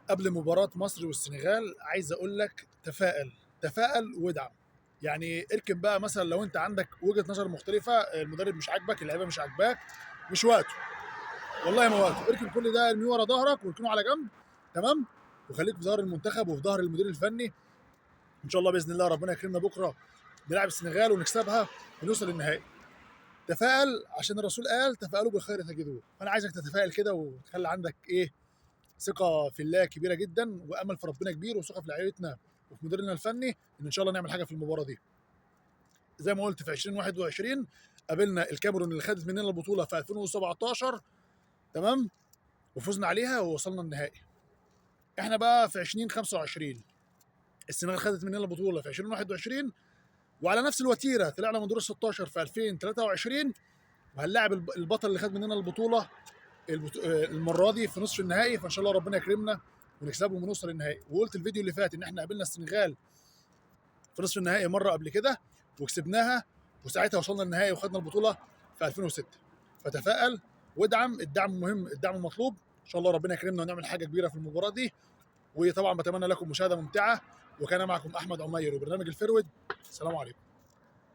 قبل مباراة مصر والسنغال عايز اقول لك تفائل، تفائل وادعم. يعني اركن بقى، مثلا لو انت عندك وجهة نظر مختلفة، المدرب مش عاجبك، اللعيبة مش عاجباك، مش وقته. والله ما وقته. اركن كل ده، ارميه ورا ظهرك واركنه على جنب. تمام. وخليك في ظهر المنتخب وفي ظهر المدير الفني. ان شاء الله باذن الله ربنا يكرمنا بكره، نلعب السنغال ونكسبها ونوصل للنهائي. تفائل، عشان الرسول قال تفائلوا بالخير تجدوه. فانا عايزك تتفائل كده وتخلي عندك ايه، ثقه في الله كبيره جدا، وامل في ربنا كبير، وثقه في لعيبتنا وفي مديرنا الفني ان شاء الله نعمل حاجه في المباراه دي. زي ما قلت، في 2021 قابلنا الكاميرون اللي خدت مننا البطوله في 2017. تمام. وفزنا عليها ووصلنا النهائي. احنا بقى في 2025 السنغال خدت مننا البطوله في 2021، وعلى نفس الوتيره طلعنا من دور ال 16 في 2023، وهنلاعب البطل اللي خد مننا البطوله المره دي في نصف النهائي. فان شاء الله ربنا يكرمنا ونكسبهم ونوصل النهائي. وقلت الفيديو اللي فات ان احنا قابلنا السنغال في نصف النهائي مره قبل كده وكسبناها، وساعتها وصلنا النهائي وخدنا البطوله في 2006. فتفائل وادعم، الدعم مهم، الدعم مطلوب. ان شاء الله ربنا يكرمنا ونعمل حاجه كبيره في المباراه دي. وطبعا بتمنى لكم مشاهده ممتعه. وكان معكم احمد عمير وبرنامج الفرود. السلام عليكم.